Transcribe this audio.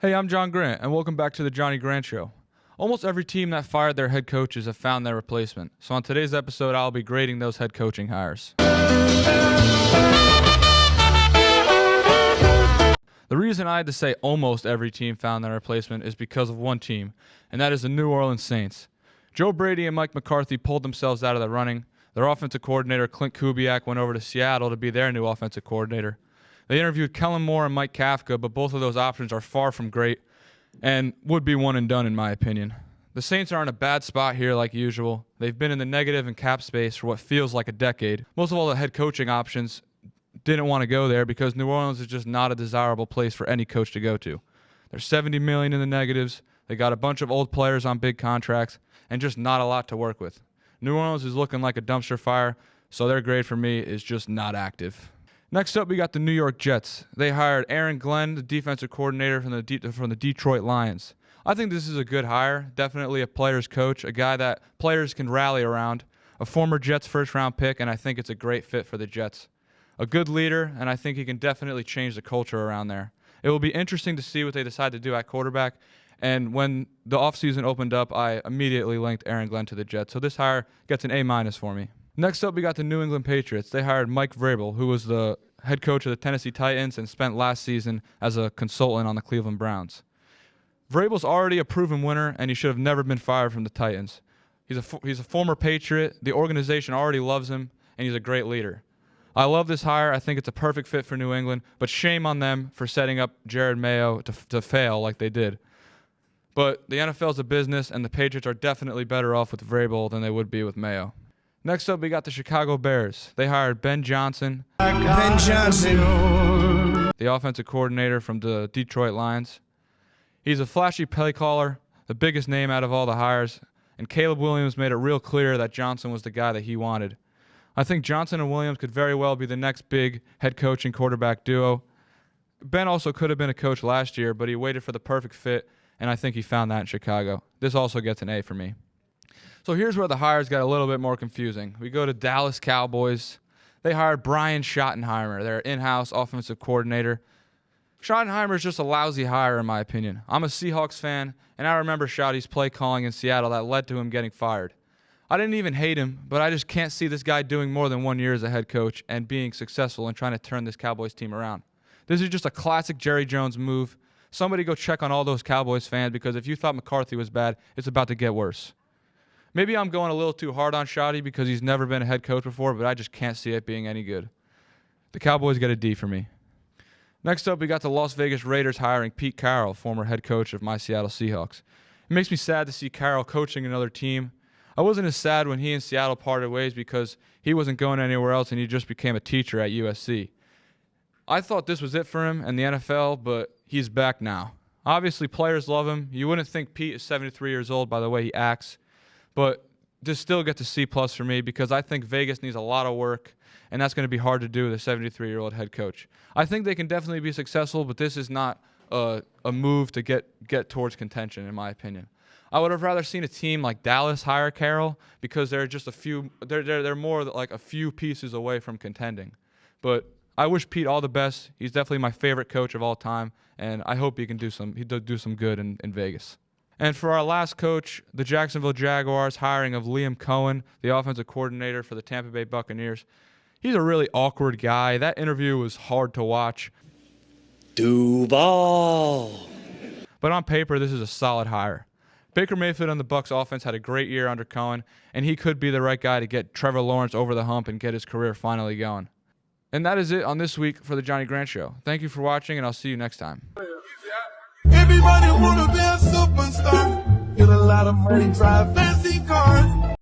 Hey, I'm John Grant, and welcome back to the Johnny Grant Show. Almost every team that fired their head coaches have found their replacement, so on today's episode, I'll be grading those head coaching hires. The reason I had to say almost every team found their replacement is because of one team, and that is the New Orleans Saints. Joe Brady and Mike McCarthy pulled themselves out of the running. Their offensive coordinator, Clint Kubiak, went over to Seattle to be their new offensive coordinator. They interviewed Kellen Moore and Mike Kafka, but both of those options are far from great and would be one and done in my opinion. The Saints are in a bad spot here like usual. They've been in the negative in cap space for what feels like a decade. Most of all the head coaching options didn't want to go there because New Orleans is just not a desirable place for any coach to go to. They're $70 million in the negatives. They got a bunch of old players on big contracts and just not a lot to work with. New Orleans is looking like a dumpster fire, so their grade for me is just not active. Next up, we got the New York Jets. They hired Aaron Glenn, the defensive coordinator from the Detroit Lions. I think this is a good hire, definitely a player's coach, a guy that players can rally around, a former Jets first-round pick, and I think it's a great fit for the Jets. A good leader, and I think he can definitely change the culture around there. It will be interesting to see what they decide to do at quarterback, and when the offseason opened up, I immediately linked Aaron Glenn to the Jets, so this hire gets an A- for me. Next up, we got the New England Patriots. They hired Mike Vrabel, who was the head coach of the Tennessee Titans and spent last season as a consultant on the Cleveland Browns. Vrabel's already a proven winner, and he should have never been fired from the Titans. He's a former Patriot. The organization already loves him, and he's a great leader. I love this hire. I think it's a perfect fit for New England, but shame on them for setting up Jared Mayo to fail like they did. But the NFL is a business, and the Patriots are definitely better off with Vrabel than they would be with Mayo. Next up, we got the Chicago Bears. They hired Ben Johnson, the offensive coordinator from the Detroit Lions. He's a flashy play caller, the biggest name out of all the hires, and Caleb Williams made it real clear that Johnson was the guy that he wanted. I think Johnson and Williams could very well be the next big head coach and quarterback duo. Ben also could have been a coach last year, but he waited for the perfect fit, and I think he found that in Chicago. This also gets an A for me. So here's where the hires got a little bit more confusing. We go to Dallas Cowboys. They hired Brian Schottenheimer, their in-house offensive coordinator. Schottenheimer is just a lousy hire in my opinion. I'm a Seahawks fan, and I remember Schotty's play calling in Seattle that led to him getting fired. I didn't even hate him, but I just can't see this guy doing more than 1 year as a head coach and being successful in trying to turn this Cowboys team around. This is just a classic Jerry Jones move. Somebody go check on all those Cowboys fans because if you thought McCarthy was bad, it's about to get worse. Maybe I'm going a little too hard on Schotty because he's never been a head coach before, but I just can't see it being any good. The Cowboys get a D for me. Next up, we got the Las Vegas Raiders hiring Pete Carroll, former head coach of my Seattle Seahawks. It makes me sad to see Carroll coaching another team. I wasn't as sad when he and Seattle parted ways because he wasn't going anywhere else and he just became a teacher at USC. I thought this was it for him in the NFL, but he's back now. Obviously, players love him. You wouldn't think Pete is 73 years old by the way he acts. But this still gets a C+ for me because I think Vegas needs a lot of work, and that's going to be hard to do with a 73-year-old head coach. I think they can definitely be successful, but this is not a move to get towards contention, in my opinion. I would have rather seen a team like Dallas hire Carroll because they're just they're more like a few pieces away from contending. But I wish Pete all the best. He's definitely my favorite coach of all time, and I hope he can do some good in Vegas. And for our last coach, the Jacksonville Jaguars hiring of Liam Cohen, the offensive coordinator for the Tampa Bay Buccaneers. He's a really awkward guy. That interview was hard to watch. Duval. But on paper, this is a solid hire. Baker Mayfield and the Bucs offense had a great year under Cohen, and he could be the right guy to get Trevor Lawrence over the hump and get his career finally going. And that is it on this week for the Johnny Grant Show. Thank you for watching, and I'll see you next time. Everybody wanna be a superstar. Get a lot of money, drive fancy cars.